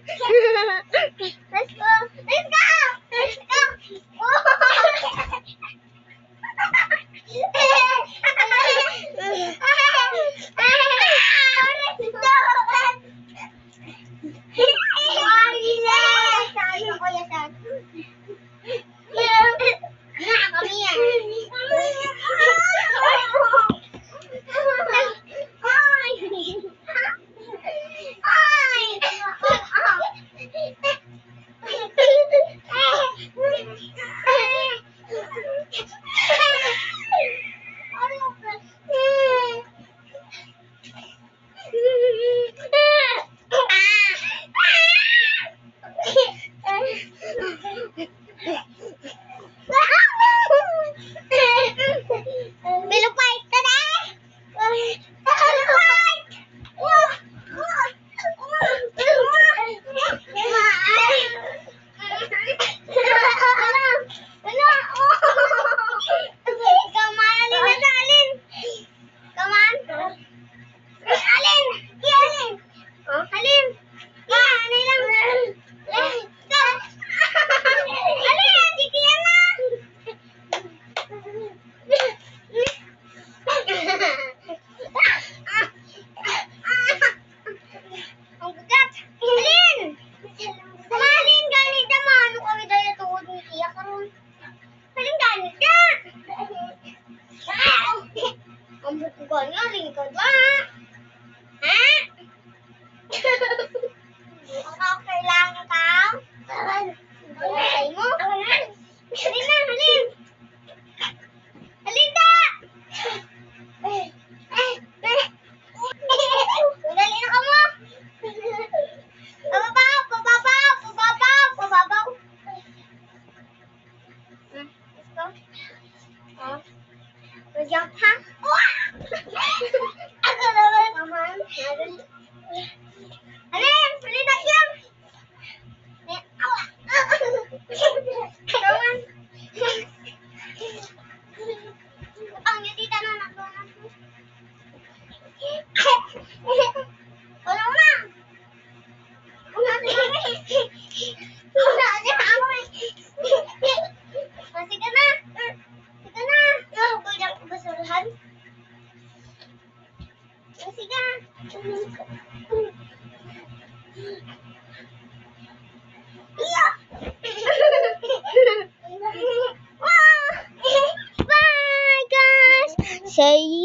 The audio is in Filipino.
Let's go. Let's go. Let's go. Ang bukugan nga, lingkod ba? Ha? Ang kailangan tao? Balay mo? Halin na, halin! Halin na! Dali na ka mo! Pababaw, pababaw, pababaw, pababaw. Let's go. Oh. Jump, ha? Ako naman. Naman. Alin, palitan yan. Kawan. Ang yatita na nagdonan mo. Wala na. Wala na. Wala na. Masih ka na. Sige na. Pwede ako basurahan. Sige. Iya. Bye guys. See you.